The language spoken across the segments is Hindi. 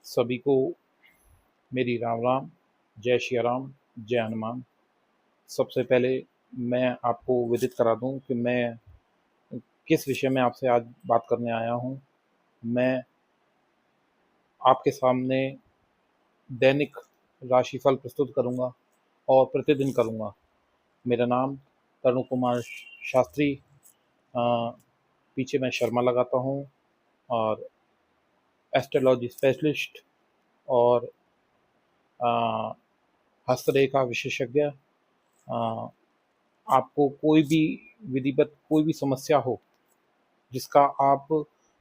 सभी को मेरी राम राम, जय श्री राम, जय हनुमान। सबसे पहले मैं आपको विदित करा दूं कि मैं किस विषय में आपसे आज बात करने आया हूं। मैं आपके सामने दैनिक राशिफल प्रस्तुत करूंगा और प्रतिदिन करूंगा। मेरा नाम तरुण कुमार शास्त्री। पीछे मैं शर्मा लगाता हूं और एस्ट्रोलॉजी स्पेशलिस्ट और अ, हस्तरेखा विशेषज्ञ। अ, आपको कोई भी विधिवत कोई भी समस्या हो जिसका आप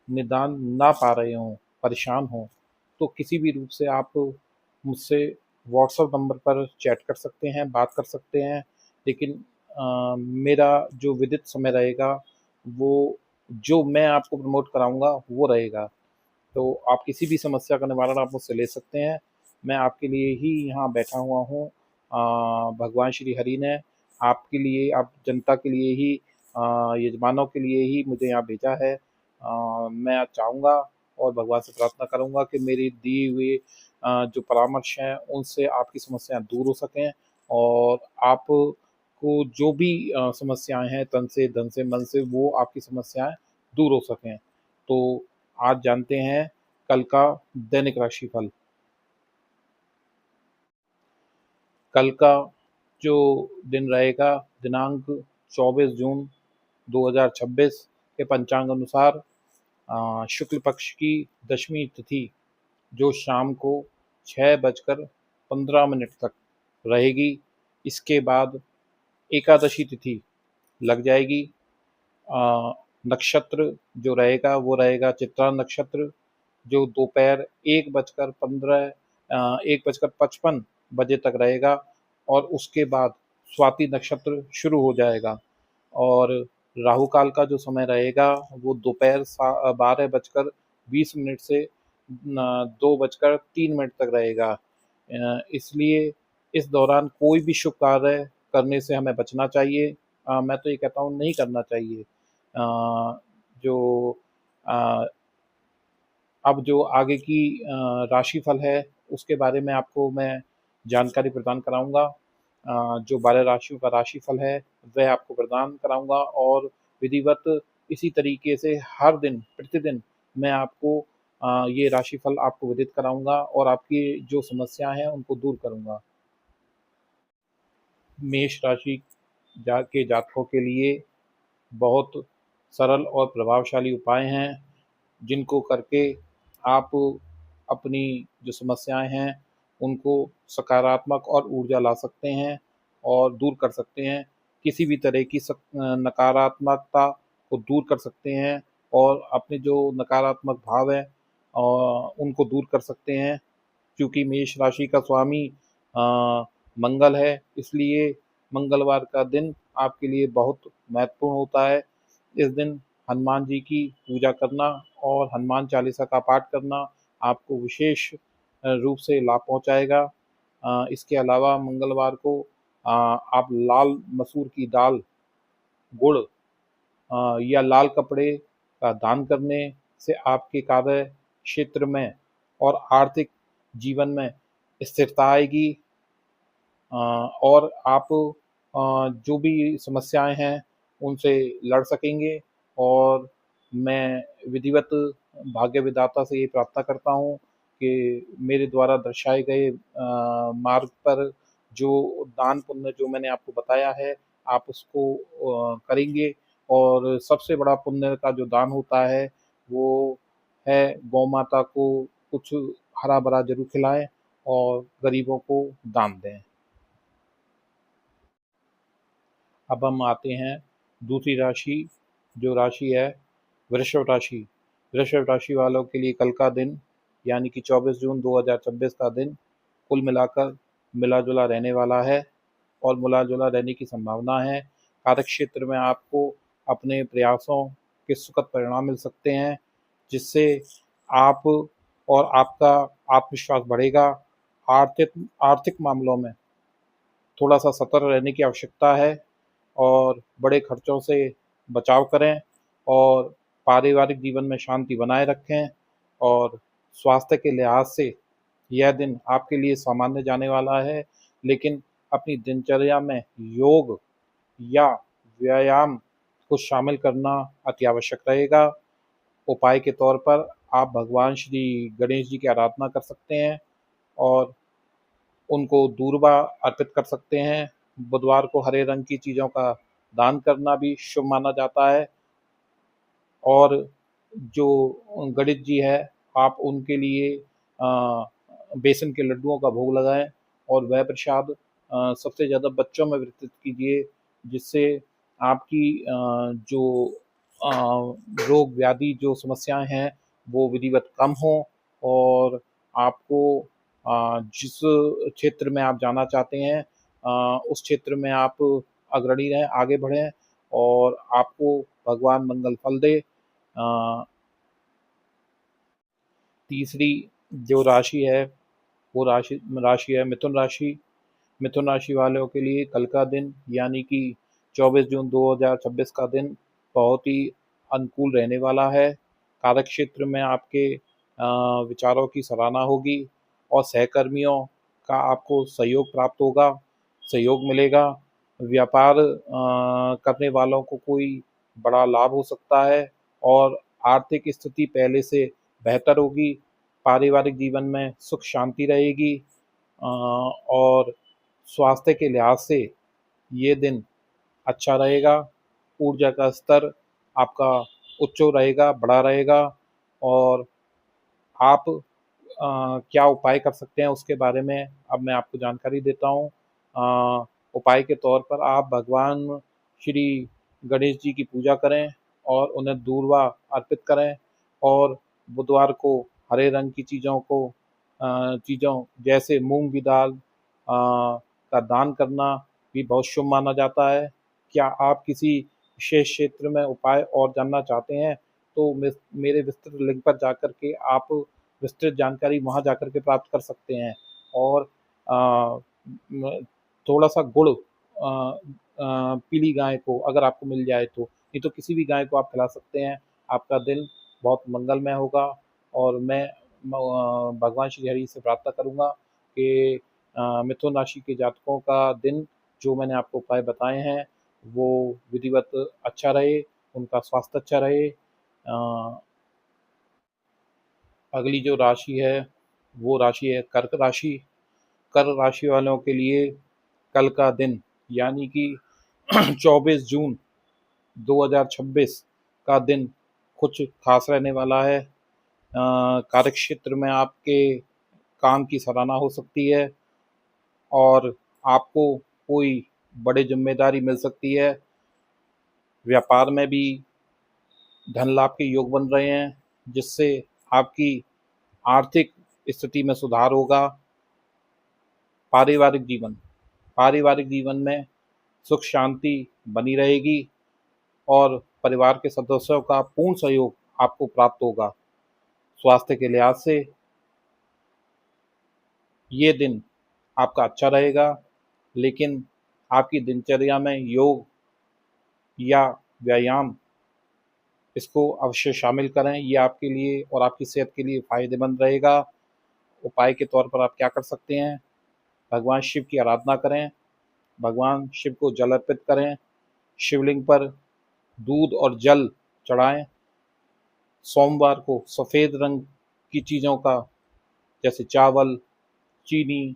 निदान ना पा रहे हों, परेशान हों, तो किसी भी रूप से आप मुझसे व्हाट्सएप नंबर पर चैट कर सकते हैं, बात कर सकते हैं। लेकिन मेरा जो विदित समय रहेगा वो जो मैं आपको प्रमोट कराऊँगा वो रहेगा। तो आप किसी भी समस्या का निवारण आप मुझसे ले सकते हैं। मैं आपके लिए ही यहाँ बैठा हुआ हूँ। भगवान श्री हरि ने आपके लिए, आप जनता के लिए ही, यजमानों के लिए ही मुझे यहाँ भेजा है। मैं चाहूँगा और भगवान से प्रार्थना करूँगा कि मेरी दी हुई जो परामर्श हैं उनसे आपकी समस्याएं दूर हो सकें और आपको जो भी समस्याएं हैं तन से, धन से, मन से, वो आपकी समस्याएं दूर हो सकें। तो आज जानते हैं कल का दैनिक राशिफल। कल का जो दिन रहेगा, दिनांक 24 जून 2026 के पंचांग अनुसार शुक्ल पक्ष की दशमी तिथि जो शाम को 6:15 तक रहेगी। इसके बाद एकादशी तिथि लग जाएगी। अ, नक्षत्र जो रहेगा वो रहेगा चित्रा नक्षत्र, जो दोपहर 1:55 बजे तक रहेगा और उसके बाद स्वाति नक्षत्र शुरू हो जाएगा। और राहु काल का जो समय रहेगा वो दोपहर 12:20 से 2:03 तक रहेगा। इसलिए इस दौरान कोई भी शुभ कार्य करने से हमें बचना चाहिए। मैं तो ये कहता हूँ नहीं करना चाहिए। जो अ, अब जो आगे की राशिफल है उसके बारे में आपको मैं जानकारी प्रदान कराऊंगा। जो 12 राशियों का राशिफल है वह आपको प्रदान कराऊंगा और विधिवत इसी तरीके से हर दिन प्रतिदिन मैं आपको ये राशिफल आपको विदित कराऊंगा और आपकी जो समस्याएं हैं उनको दूर करूंगा। मेष राशि के जातकों के लिए बहुत सरल और प्रभावशाली उपाय हैं जिनको करके आप अपनी जो समस्याएं हैं उनको सकारात्मक और ऊर्जा ला सकते हैं और दूर कर सकते हैं। किसी भी तरह की नकारात्मकता को दूर कर सकते हैं और अपने जो नकारात्मक भाव हैं उनको दूर कर सकते हैं। क्योंकि मेष राशि का स्वामी मंगल है, इसलिए मंगलवार का दिन आपके लिए बहुत महत्वपूर्ण होता है। इस दिन हनुमान जी की पूजा करना और हनुमान चालीसा का पाठ करना आपको विशेष रूप से लाभ पहुंचाएगा। इसके अलावा मंगलवार को आप लाल मसूर की दाल, गुड़ या लाल कपड़े का दान करने से आपके कार्य क्षेत्र में और आर्थिक जीवन में स्थिरता आएगी। और आप जो भी समस्याएं हैं उनसे लड़ सकेंगे। और मैं विधिवत भाग्य विधाता से ये प्रार्थना करता हूँ कि मेरे द्वारा दर्शाए गए मार्ग पर जो दान पुण्य जो मैंने आपको बताया है आप उसको करेंगे। और सबसे बड़ा पुण्य का जो दान होता है वो है गौ माता को कुछ हरा भरा जरूर खिलाएं और गरीबों को दान दें। अब हम आते हैं दूसरी राशि, जो राशि है वृषभ राशि। वृषभ राशि वालों के लिए कल का दिन यानी कि 24 जून 2026 का दिन कुल मिलाकर मिला जुला रहने वाला है और मिला जुला रहने की संभावना है। कार्यक्षेत्र में आपको अपने प्रयासों के सुखद परिणाम मिल सकते हैं जिससे आप और आपका आत्मविश्वास बढ़ेगा। आर्थिक आर्थिक मामलों में थोड़ा सा सतर्क रहने की आवश्यकता है और बड़े खर्चों से बचाव करें और पारिवारिक जीवन में शांति बनाए रखें और स्वास्थ्य के लिहाज से यह दिन आपके लिए सामान्य जाने वाला है, लेकिन अपनी दिनचर्या में योग या व्यायाम को शामिल करना अति आवश्यक रहेगा। उपाय के तौर पर आप भगवान श्री गणेश जी की आराधना कर सकते हैं और उनको दूर्वा अर्पित कर सकते हैं। बुधवार को हरे रंग की चीज़ों का दान करना भी शुभ माना जाता है और जो गणेश जी है, आप उनके लिए बेसन के लड्डुओं का भोग लगाएं और वह प्रसाद सबसे ज़्यादा बच्चों में वितरित कीजिए, जिससे आपकी जो अ, रोग व्याधि जो समस्याएं हैं वो विधिवत कम हों और आपको जिस क्षेत्र में आप जाना चाहते हैं उस क्षेत्र में आप अग्रणी रहें, आगे बढ़ें और आपको भगवान मंगल फल दे। तीसरी जो राशि है वो राशि राशि है मिथुन राशि। मिथुन राशि वालों के लिए कल का दिन यानी कि 24 जून 2026 का दिन बहुत ही अनुकूल रहने वाला है। कार्यक्षेत्र में आपके विचारों की सराहना होगी और सहकर्मियों का आपको सहयोग प्राप्त होगा, सहयोग मिलेगा। व्यापार करने वालों को कोई बड़ा लाभ हो सकता है और आर्थिक स्थिति पहले से बेहतर होगी। पारिवारिक जीवन में सुख शांति रहेगी और स्वास्थ्य के लिहाज से ये दिन अच्छा रहेगा। ऊर्जा का स्तर आपका उच्च रहेगा, बड़ा रहेगा और आप क्या उपाय कर सकते हैं उसके बारे में अब मैं आपको जानकारी देता हूँ। उपाय के तौर पर आप भगवान श्री गणेश जी की पूजा करें और उन्हें दूर्वा अर्पित करें और बुधवार को हरे रंग की चीज़ों जैसे मूंग की दाल का दान करना भी बहुत शुभ माना जाता है। क्या आप किसी विशेष क्षेत्र में उपाय और जानना चाहते हैं तो मेरे विस्तृत लिंक पर जाकर के आप विस्तृत जानकारी वहाँ जाकर के प्राप्त कर सकते हैं और थोड़ा सा गुड़ पीली गाय को अगर आपको मिल जाए तो, नहीं तो किसी भी गाय को आप खिला सकते हैं। आपका दिन बहुत मंगलमय होगा और मैं भगवान श्री हरि से प्रार्थना करूँगा कि मिथुन राशि के जातकों का दिन जो मैंने आपको उपाय बताए हैं वो विधिवत अच्छा रहे, उनका स्वास्थ्य अच्छा रहे। अगली जो राशि है वो राशि है कर्क राशि। कर्क राशि वालों के लिए कल का दिन यानी कि 24 जून 2026 का दिन कुछ खास रहने वाला है। कार्यक्षेत्र में आपके काम की सराहना हो सकती है और आपको कोई बड़ी जिम्मेदारी मिल सकती है। व्यापार में भी धन लाभ के योग बन रहे हैं जिससे आपकी आर्थिक स्थिति में सुधार होगा। पारिवारिक जीवन पारिवारिक जीवन में सुख शांति बनी रहेगी और परिवार के सदस्यों का पूर्ण सहयोग आपको प्राप्त होगा। स्वास्थ्य के लिहाज से ये दिन आपका अच्छा रहेगा, लेकिन आपकी दिनचर्या में योग या व्यायाम इसको अवश्य शामिल करें। ये आपके लिए और आपकी सेहत के लिए फ़ायदेमंद रहेगा। उपाय के तौर पर आप क्या कर सकते हैं, भगवान शिव की आराधना करें, भगवान शिव को जल अर्पित करें, शिवलिंग पर दूध और जल चढ़ाएं। सोमवार को सफ़ेद रंग की चीज़ों का जैसे चावल, चीनी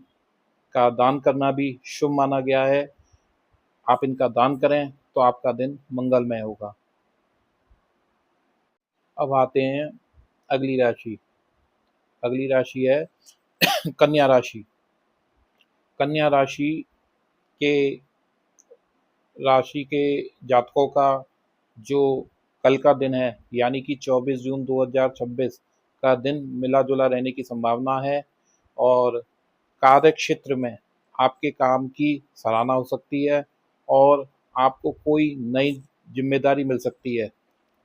का दान करना भी शुभ माना गया है। आप इनका दान करें तो आपका दिन मंगलमय होगा। अब आते हैं अगली राशि। अगली राशि है कन्या राशि। कन्या के राशि के जातकों का जो कल का दिन है यानी कि 24 जून 2026 का दिन मिला जुला रहने की संभावना है और कार्य क्षेत्र में आपके काम की सराहना हो सकती है और आपको कोई नई जिम्मेदारी मिल सकती है।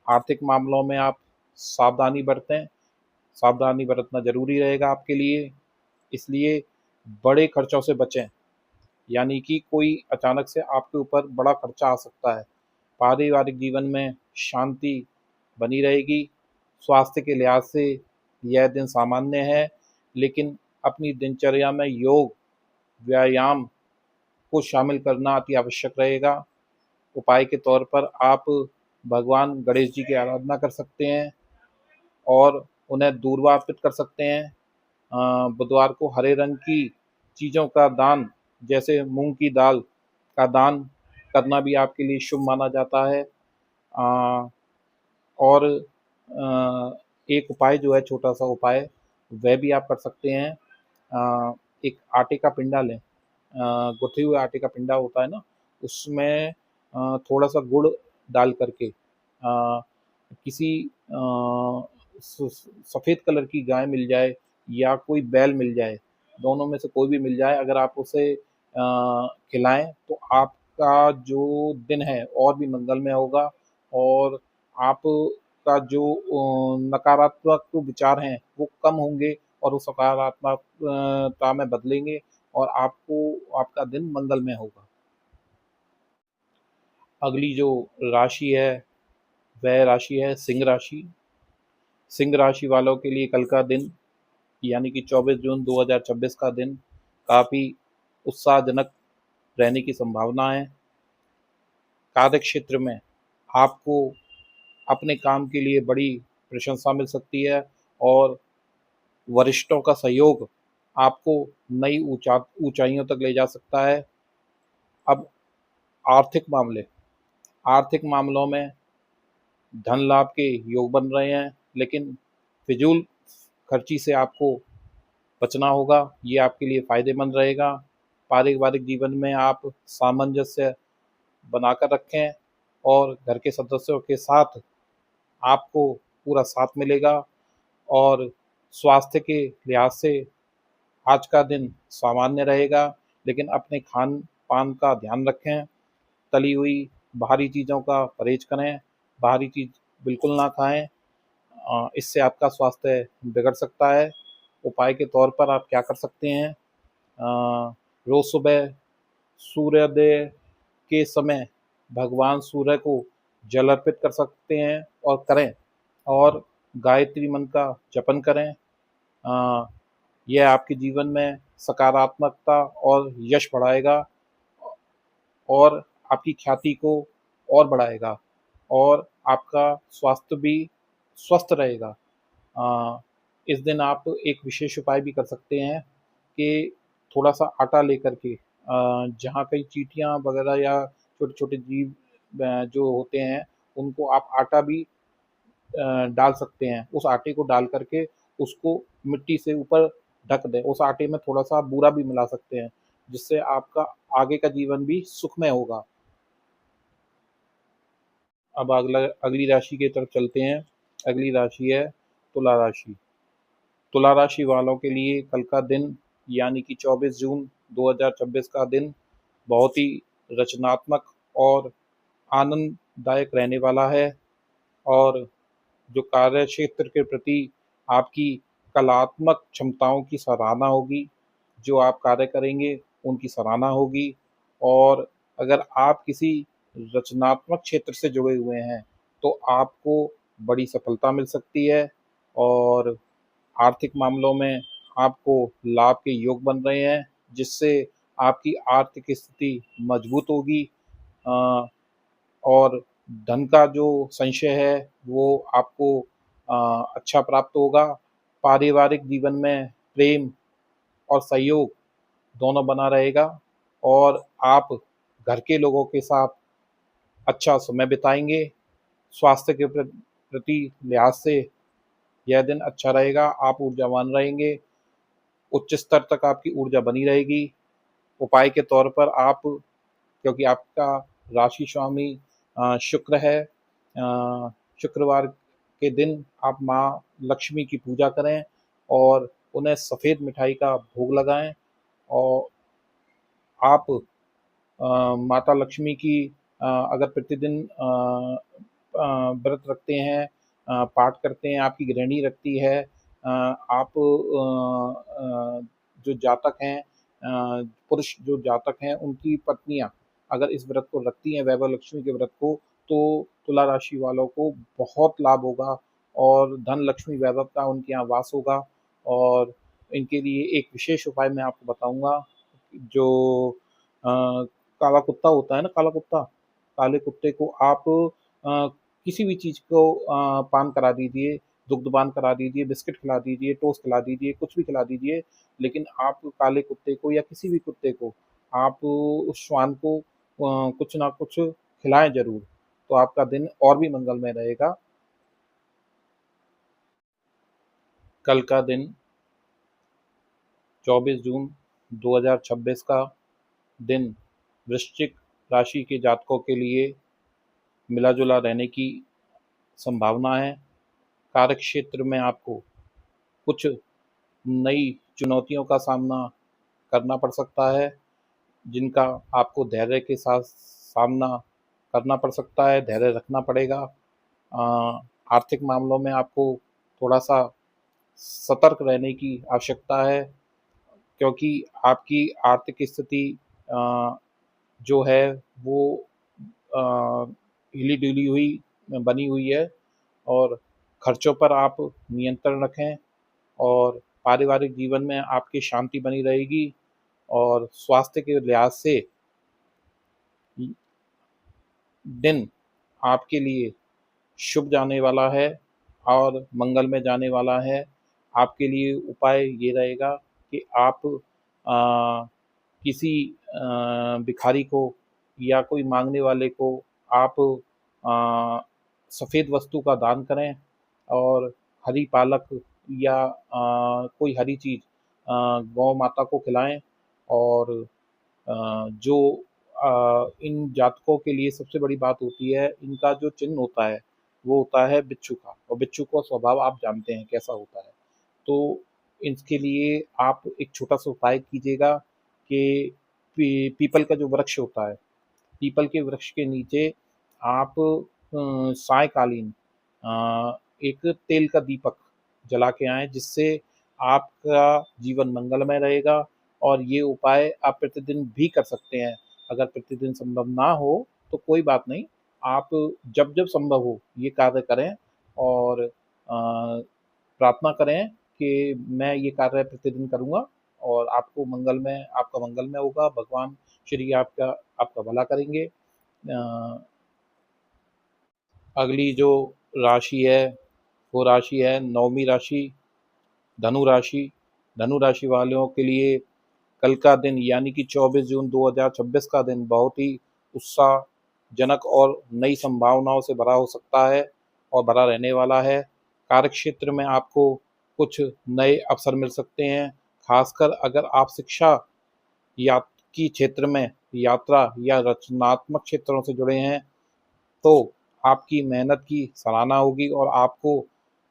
आर्थिक मामलों में आप सावधानी बरतें, सावधानी बरतना ज़रूरी रहेगा आपके लिए, इसलिए बड़े खर्चों से बचें, यानी कि कोई अचानक से आपके ऊपर बड़ा खर्चा आ सकता है। पारिवारिक जीवन में शांति बनी रहेगी। स्वास्थ्य के लिहाज से यह दिन सामान्य है, लेकिन अपनी दिनचर्या में योग, व्यायाम को शामिल करना अति आवश्यक रहेगा। उपाय के तौर पर आप भगवान गणेश जी की आराधना कर सकते हैं और उन्हें दूर्वा अर्पित कर सकते हैं। बुधवार को हरे रंग की चीज़ों का दान, जैसे मूंग की दाल का दान करना भी आपके लिए शुभ माना जाता है। अ, और एक उपाय जो है, छोटा सा उपाय, वह भी आप कर सकते हैं। एक आटे का पिंडा लें, गुथे हुए आटे का पिंडा होता है ना, उसमें थोड़ा सा गुड़ डाल करके किसी सफ़ेद कलर की गाय मिल जाए या कोई बैल मिल जाए, दोनों में से कोई भी मिल जाए, अगर आप उसे खिलाएं तो आपका जो दिन है और भी मंगलमय होगा और आपका जो नकारात्मक विचार हैं वो कम होंगे और वो सकारात्मकता में बदलेंगे और आपको आपका दिन मंगलमय होगा। अगली जो राशि है वह राशि है सिंह राशि। सिंह राशि वालों के लिए कल का दिन, यानी कि 24 जून 2026 का दिन काफ़ी उत्साहजनक रहने की संभावना है। कार्य क्षेत्र में आपको अपने काम के लिए बड़ी प्रशंसा मिल सकती है और वरिष्ठों का सहयोग आपको नई ऊंचाइयों तक ले जा सकता है। अब आर्थिक मामले, आर्थिक मामलों में धन लाभ के योग बन रहे हैं, लेकिन फिजूल खर्ची से आपको बचना होगा, ये आपके लिए फ़ायदेमंद रहेगा। पारिवारिक जीवन में आप सामंजस्य बनाकर रखें और घर के सदस्यों के साथ आपको पूरा साथ मिलेगा और स्वास्थ्य के लिहाज से आज का दिन सामान्य रहेगा, लेकिन अपने खान-पान का ध्यान रखें। तली हुई बाहरी चीज़ों का परहेज करें, बाहरी चीज़ बिल्कुल ना खाएं, इससे आपका स्वास्थ्य बिगड़ सकता है। उपाय के तौर पर आप क्या कर सकते हैं, रोज़ सुबह सूर्योदय के समय भगवान सूर्य को जल अर्पित कर सकते हैं और करें, और गायत्री मंत्र का जपन करें। यह आपके जीवन में सकारात्मकता और यश बढ़ाएगा और आपकी ख्याति को और बढ़ाएगा और आपका स्वास्थ्य भी स्वस्थ रहेगा। इस दिन आप एक विशेष उपाय भी कर सकते हैं कि थोड़ा सा आटा लेकर के, जहाँ कहीं चींटियाँ वगैरह या छोटे छोटे जीव जो होते हैं, उनको आप आटा भी डाल सकते हैं। उस आटे को डाल करके उसको मिट्टी से ऊपर ढक दें। उस आटे में थोड़ा सा बूरा भी मिला सकते हैं, जिससे आपका आगे का जीवन भी सुखमय होगा। अब अगली राशि की तरफ चलते हैं। अगली राशि है तुला राशि। तुला राशि वालों के लिए कल का दिन, यानी कि 24 जून 2026 का दिन बहुत ही रचनात्मक और आनंददायक रहने वाला है और जो कार्य क्षेत्र के प्रति आपकी कलात्मक क्षमताओं की सराहना होगी। जो आप कार्य करेंगे उनकी सराहना होगी और अगर आप किसी रचनात्मक क्षेत्र से जुड़े हुए हैं तो आपको बड़ी सफलता मिल सकती है और आर्थिक मामलों में आपको लाभ के योग बन रहे हैं, जिससे आपकी आर्थिक स्थिति मजबूत होगी अ, और धन का जो संशय है वो आपको अच्छा प्राप्त होगा। पारिवारिक जीवन में प्रेम और सहयोग दोनों बना रहेगा और आप घर के लोगों के साथ अच्छा समय बिताएंगे। स्वास्थ्य के प्रति लिहाज से यह दिन अच्छा रहेगा, आप ऊर्जावान रहेंगे, उच्च स्तर तक आपकी ऊर्जा बनी रहेगी। उपाय के तौर पर आप, क्योंकि आपका राशि स्वामी शुक्र है, शुक्रवार के दिन आप माँ लक्ष्मी की पूजा करें और उन्हें सफ़ेद मिठाई का भोग लगाएं और आप माता लक्ष्मी की अगर प्रतिदिन व्रत रखते हैं, पाठ करते हैं, आपकी गृहिणी रखती है, आप जो जातक हैं, पुरुष जो जातक हैं, उनकी पत्नियां अगर इस व्रत को रखती हैं, वैभव लक्ष्मी के व्रत को, तो तुला राशि वालों को बहुत लाभ होगा और धन लक्ष्मी वैभव का उनके यहाँ वास होगा। और इनके लिए एक विशेष उपाय मैं आपको बताऊँगा, जो काला कुत्ता होता है ना, काला कुत्ता, काले कुत्ते को आप किसी भी चीज़ को पान करा दीजिए, दुग्धपान करा दीजिए, बिस्किट खिला दीजिए, टोस्ट खिला दीजिए, कुछ भी खिला दीजिए, लेकिन आप काले कुत्ते को या किसी भी कुत्ते को आप उस श्वान को कुछ ना कुछ खिलाएँ ज़रूर, तो आपका दिन और भी मंगलमय रहेगा। कल का दिन 24 जून 2026 का दिन वृश्चिक राशि के जातकों के लिए मिला-जुला रहने की संभावना है। कार्यक्षेत्र में आपको कुछ नई चुनौतियों का सामना करना पड़ सकता है, जिनका आपको धैर्य के साथ सामना करना पड़ सकता है, धैर्य रखना पड़ेगा। आर्थिक मामलों में आपको थोड़ा-सा सतर्क रहने की आवश्यकता है, क्योंकि आपकी आर्थिक स्थिति अ, जो है वो अ, हिली-डुली हुई बनी हुई है, और खर्चों पर आप नियंत्रण रखें, और पारिवारिक जीवन में आपकी शांति बनी रहेगी, और स्वास्थ्य के लिहाज से दिन आपके लिए शुभ जाने वाला है और मंगल में जाने वाला है। आपके लिए उपाय ये रहेगा कि आप किसी भिखारी को या कोई मांगने वाले को आप सफ़ेद वस्तु का दान करें, और हरी पालक या कोई हरी चीज़ गौ माता को खिलाएं। और जो इन जातकों के लिए सबसे बड़ी बात होती है, इनका जो चिन्ह होता है वो होता है बिच्छू का, और बिच्छू का स्वभाव आप जानते हैं कैसा होता है। तो इसके लिए आप एक छोटा सा उपाय कीजिएगा कि पीपल का जो वृक्ष होता है, पीपल के वृक्ष के नीचे आप सायकालीन एक तेल का दीपक जला के आएँ, जिससे आपका जीवन मंगलमय रहेगा। और ये उपाय आप प्रतिदिन भी कर सकते हैं। अगर प्रतिदिन संभव ना हो तो कोई बात नहीं, आप जब-जब संभव हो ये कार्य करें, और प्रार्थना करें कि मैं ये कार्य प्रतिदिन करूँगा और आपका मंगलमय होगा, भगवान श्री आपका आपका भला करेंगे। अगली जो राशि है, वो राशि है 9वीं राशि, धनु राशि। धनु राशि वालों के लिए कल का दिन यानी कि 24 जून 2026 का दिन बहुत ही उत्साहजनक और नई संभावनाओं से भरा हो सकता है और भरा रहने वाला है। कार्यक्षेत्र में आपको कुछ नए अवसर मिल सकते हैं, खासकर अगर आप शिक्षा या की क्षेत्र में यात्रा या रचनात्मक क्षेत्रों से जुड़े हैं, तो आपकी मेहनत की सराहना होगी और आपको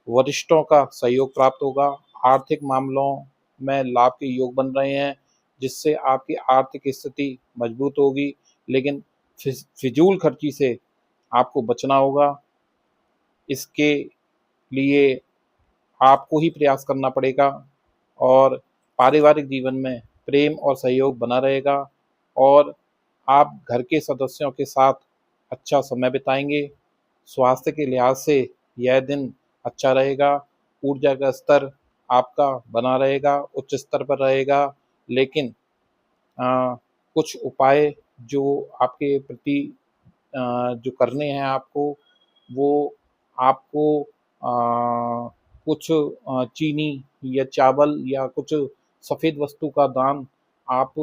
वरिष्ठों का सहयोग प्राप्त होगा। आर्थिक मामलों में लाभ के योग बन रहे हैं, जिससे आपकी आर्थिक स्थिति मजबूत होगी, लेकिन फिजूल खर्ची से आपको बचना होगा। इसके लिए आपको ही प्रयास करना पड़ेगा, और पारिवारिक जीवन में प्रेम और सहयोग बना रहेगा, और आप घर के सदस्यों के साथ अच्छा समय बिताएंगे। स्वास्थ्य के लिहाज से यह दिन अच्छा रहेगा। ऊर्जा का स्तर आपका बना रहेगा, उच्च स्तर पर रहेगा, लेकिन अ, कुछ उपाय जो आपके प्रति जो करने हैं आपको, वो आपको कुछ चीनी या चावल या कुछ सफ़ेद वस्तु का दान आप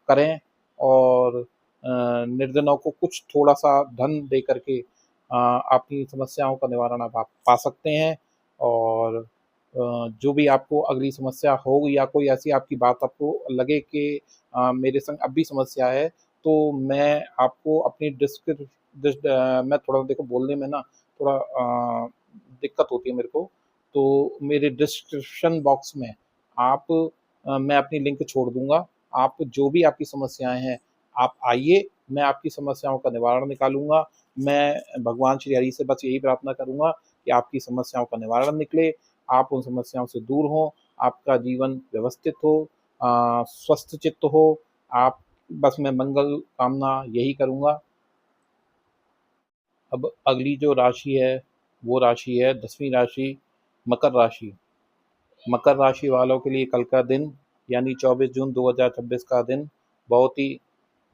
करें, और निर्धनों को कुछ थोड़ा-सा धन दे कर के अपनी समस्याओं का निवारण आप पा सकते हैं। और जो भी आपको अगली समस्या हो या कोई ऐसी आपकी बात आपको लगे कि मेरे संग अब भी समस्या है, तो मैं आपको अपनी मैं थोड़ा देखो बोलने में ना थोड़ा दिक्कत होती है मेरे को, तो मेरे डिस्क्रिप्शन बॉक्स में आप मैं अपनी लिंक छोड़ दूँगा। आप जो भी आपकी समस्याएँ हैं, आप आइए, मैं आपकी समस्याओं का निवारण निकालूँगा। मैं भगवान श्री हरि से बस यही प्रार्थना करूँगा कि आपकी समस्याओं का निवारण निकले, आप उन समस्याओं से दूर हों, आपका जीवन व्यवस्थित हो, स्वस्थ चित्त हो। आप बस मैं मंगल कामना यही करूँगा। अब अगली जो राशि है वो राशि है 10वीं राशि मकर राशि। मकर राशि वालों के लिए कल का दिन यानी 24 जून 2026 का दिन बहुत ही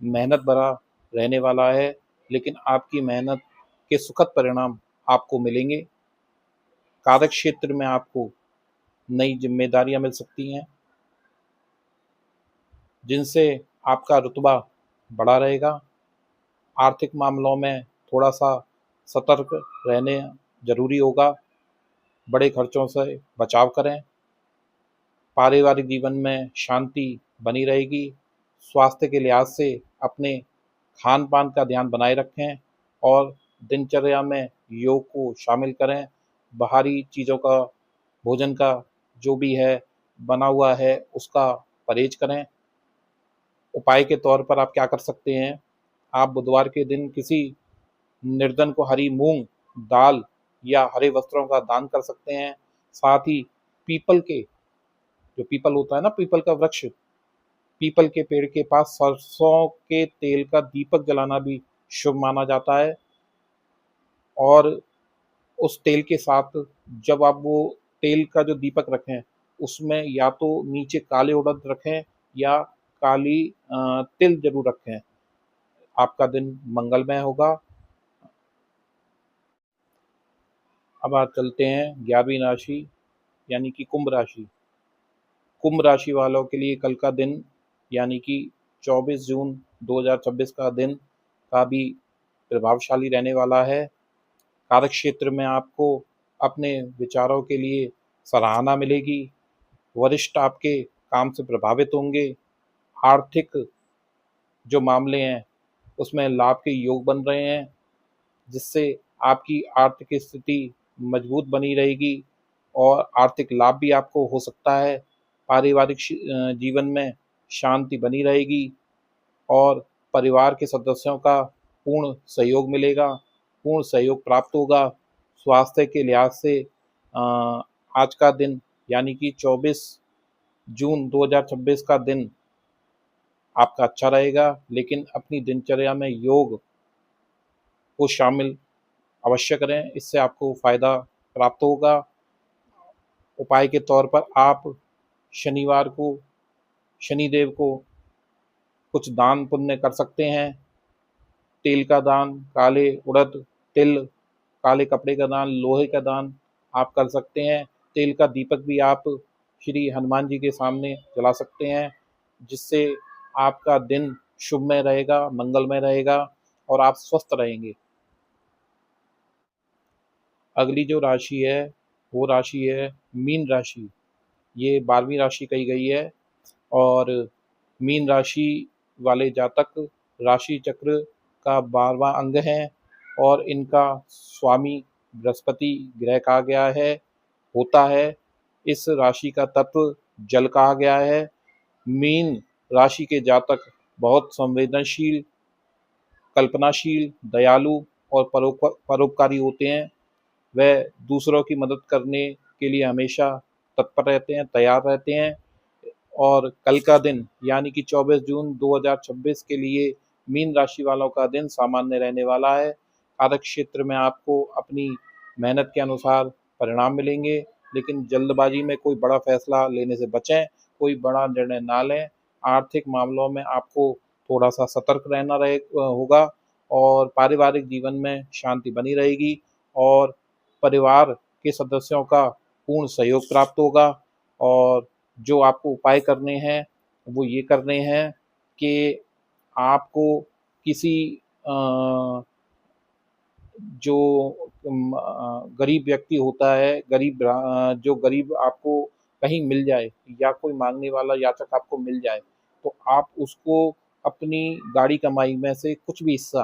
मेहनत भरा रहने वाला है, लेकिन आपकी मेहनत के सुखद परिणाम आपको मिलेंगे। कार्यक्षेत्र में आपको नई जिम्मेदारियां मिल सकती हैं, जिनसे आपका रुतबा बढ़ा रहेगा। आर्थिक मामलों में थोड़ा सा सतर्क रहने जरूरी होगा। बड़े खर्चों से बचाव करें। पारिवारिक जीवन में शांति बनी रहेगी। स्वास्थ्य के लिहाज से अपने खान पान का ध्यान बनाए रखें और दिनचर्या में योग को शामिल करें। बाहरी चीज़ों का, भोजन का जो भी है बना हुआ है उसका परहेज करें। उपाय के तौर पर आप क्या कर सकते हैं, आप बुधवार के दिन किसी निर्धन को हरी मूंग दाल या हरे वस्त्रों का दान कर सकते हैं। साथ ही पीपल के, जो पीपल होता है ना, पीपल का वृक्ष, पीपल के पेड़ के पास सरसों के तेल का दीपक जलाना भी शुभ माना जाता है। और उस तेल के साथ जब आप वो तेल का जो दीपक रखें उसमें या तो नीचे काले उड़द रखें या काली तिल जरूर रखें। आपका दिन मंगलमय होगा। अब आप चलते हैं 11वीं राशि यानी कि कुंभ राशि। कुंभ राशि वालों के लिए कल का दिन यानी कि 24 जून 2026 का दिन का भी प्रभावशाली रहने वाला है। कार्यक्षेत्र में आपको अपने विचारों के लिए सराहना मिलेगी। वरिष्ठ आपके काम से प्रभावित होंगे। आर्थिक जो मामले हैं उसमें लाभ के योग बन रहे हैं, जिससे आपकी आर्थिक स्थिति मजबूत बनी रहेगी और आर्थिक लाभ भी आपको हो सकता है। पारिवारिक जीवन में शांति बनी रहेगी और परिवार के सदस्यों का पूर्ण सहयोग मिलेगा, पूर्ण सहयोग प्राप्त होगा। स्वास्थ्य के लिहाज से आज का दिन यानी कि 24 जून 2026 का दिन आपका अच्छा रहेगा, लेकिन अपनी दिनचर्या में योग को शामिल अवश्य करें, इससे आपको फ़ायदा प्राप्त होगा। उपाय के तौर पर आप शनिवार को शनिदेव को कुछ दान पुण्य कर सकते हैं। तेल का दान, काले उड़द, तिल, काले कपड़े का दान, लोहे का दान आप कर सकते हैं। तेल का दीपक भी आप श्री हनुमान जी के सामने जला सकते हैं, जिससे आपका दिन शुभमय रहेगा, मंगलमय रहेगा और आप स्वस्थ रहेंगे। अगली जो राशि है वो राशि है मीन राशि। ये 12वीं राशि कही गई है और मीन राशि वाले जातक राशि चक्र का 12वां अंग है और इनका स्वामी बृहस्पति ग्रह कहा गया है, होता है। इस राशि का तत्व जल कहा गया है। मीन राशि के जातक बहुत संवेदनशील, कल्पनाशील, दयालु और परोपकारी होते हैं। वह दूसरों की मदद करने के लिए हमेशा तत्पर रहते हैं, तैयार रहते हैं। और कल का दिन यानी कि 24 जून 2026 के लिए मीन राशि वालों का दिन सामान्य रहने वाला है। कार्यक्षेत्र में आपको अपनी मेहनत के अनुसार परिणाम मिलेंगे, लेकिन जल्दबाजी में कोई बड़ा फैसला लेने से बचें, कोई बड़ा निर्णय ना लें। आर्थिक मामलों में आपको थोड़ा सा सतर्क रहना होगा और पारिवारिक जीवन में शांति बनी रहेगी और परिवार के सदस्यों का पूर्ण सहयोग प्राप्त होगा। और जो आपको उपाय करने हैं वो ये करने हैं कि आपको किसी अ, जो गरीब व्यक्ति होता है, जो गरीब आपको कहीं मिल जाए या कोई मांगने वाला याचक आपको मिल जाए, तो आप उसको अपनी गाड़ी कमाई में से कुछ भी हिस्सा,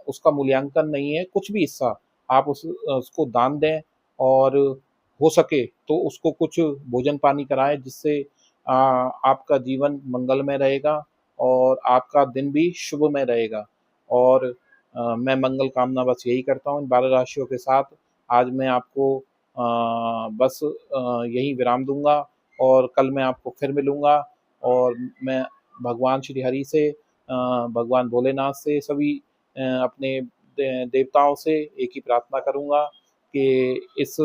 उसका मूल्यांकन नहीं है, कुछ भी हिस्सा आप उसको दान दें और हो सके तो उसको कुछ भोजन पानी कराएं, जिससे आपका जीवन मंगलमय रहेगा और आपका दिन भी शुभमय रहेगा। और मैं मंगल कामना बस यही करता हूँ इन 12 राशियों के साथ। आज मैं आपको बस यहीं विराम दूंगा और कल मैं आपको फिर मिलूंगा और मैं भगवान श्री हरि से, भगवान भोलेनाथ से, सभी अपने देवताओं से एक ही प्रार्थना करूंगा कि इस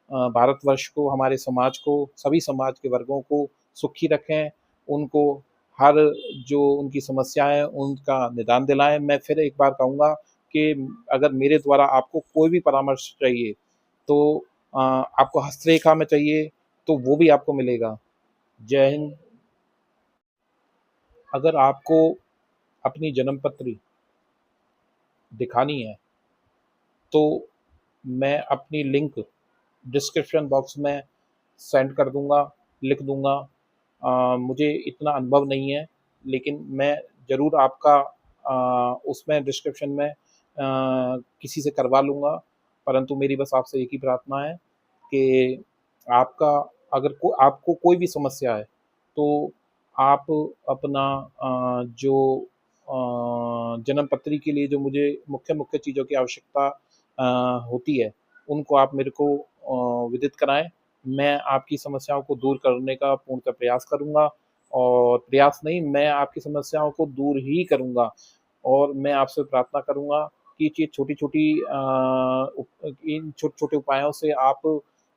भारतवर्ष को, हमारे समाज को, सभी समाज के वर्गों को सुखी रखें, उनको हर जो उनकी समस्याएँ हैं, उनका निदान दिलाएँ। मैं फिर एक बार कहूँगा कि अगर मेरे द्वारा आपको कोई भी परामर्श चाहिए, तो आपको हस्तरेखा में चाहिए, तो वो भी आपको मिलेगा। जय हिंद। अगर आपको अपनी जन्म पत्री दिखानी है, तो मैं अपनी लिंक डिस्क्रिप्शन बॉक्स में सेंड कर दूँगा, लिख दूँगा। मुझे इतना अनुभव नहीं है, लेकिन मैं ज़रूर आपका उसमें डिस्क्रिप्शन में किसी से करवा लूँगा। परंतु मेरी बस आपसे एक ही प्रार्थना है कि आपका अगर आपको कोई भी समस्या है, तो आप अपना जो जन्म पत्री के लिए जो मुझे मुख्य चीज़ों की आवश्यकता होती है, उनको आप मेरे को विदित कराएँ। मैं आपकी समस्याओं को दूर करने का पूर्णतः प्रयास करूँगा, और प्रयास नहीं, मैं आपकी समस्याओं को दूर ही करूँगा। और मैं आपसे प्रार्थना करूँगा कि ये छोटी-छोटी इन छोटे-छोटे उपायों से आप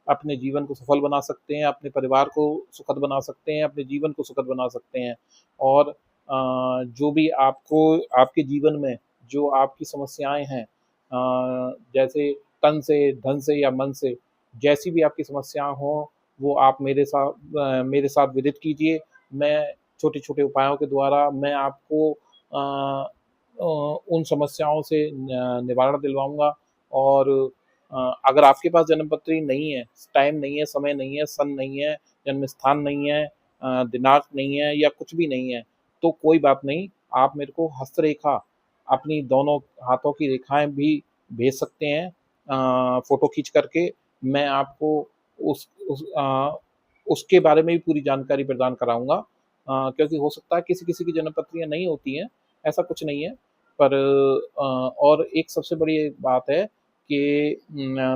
अपने जीवन को सफल बना सकते हैं, अपने परिवार को सुखद बना सकते हैं, अपने जीवन को सुखद बना सकते हैं। और जो भी आपको आपके जीवन में जो आपकी समस्याएँ हैं, जैसे तन से, धन से या मन से, जैसी भी आपकी समस्या हों, वो आप मेरे साथ विदित कीजिए। मैं छोटे-छोटे उपायों के द्वारा मैं आपको उन समस्याओं से निवारण दिलवाऊँगा। और अगर आपके पास जन्मपत्री नहीं है, टाइम नहीं है, समय नहीं है, सन नहीं है, जन्म स्थान नहीं है, दिनांक नहीं है या कुछ भी नहीं है, तो कोई बात नहीं, आप मेरे को हस्तरेखा, अपनी दोनों हाथों की रेखाएँ भी भेज सकते हैं, फ़ोटो खींच कर के। मैं आपको उस उसके बारे में भी पूरी जानकारी प्रदान कराऊँगा, क्योंकि हो सकता है किसी-किसी की जन्मपत्रियाँ नहीं होती हैं, ऐसा कुछ नहीं है। पर और एक सबसे बड़ी एक बात है कि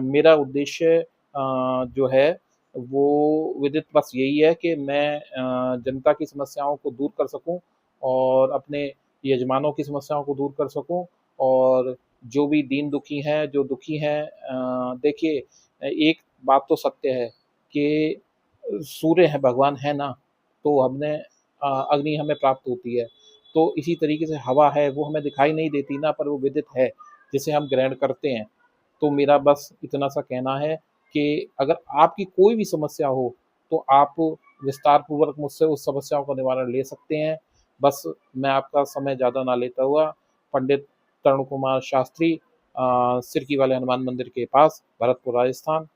मेरा उद्देश्य जो है, वो विदित बस यही है कि मैं जनता की समस्याओं को दूर कर सकूँ, और अपने यजमानों की समस्याओं को दूर कर सकूँ, और जो भी दीन दुखी हैं, जो दुखी हैं, देखिए, एक बात तो सत्य है कि सूर्य है, भगवान है ना, तो हमने अग्नि हमें प्राप्त होती है। तो इसी तरीके से हवा है, वो हमें दिखाई नहीं देती ना, पर वो विदित है, जिसे हम ग्रहण करते हैं। तो मेरा बस इतना सा कहना है कि अगर आपकी कोई भी समस्या हो, तो आप विस्तार पूर्वक मुझसे उस समस्याओं का निवारण ले सकते हैं। बस मैं आपका समय ज़्यादा ना लेता हुआ, पंडित तरुण कुमार शास्त्री, सिरकी वाले हनुमान मंदिर के पास, भरतपुर, राजस्थान।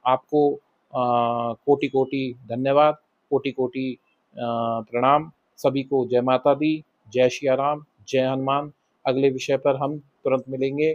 आपको कोटि-कोटि धन्यवाद, कोटि-कोटि प्रणाम। सभी को जय माता दी, जय सिया राम, जय हनुमान। अगले विषय पर हम तुरंत मिलेंगे।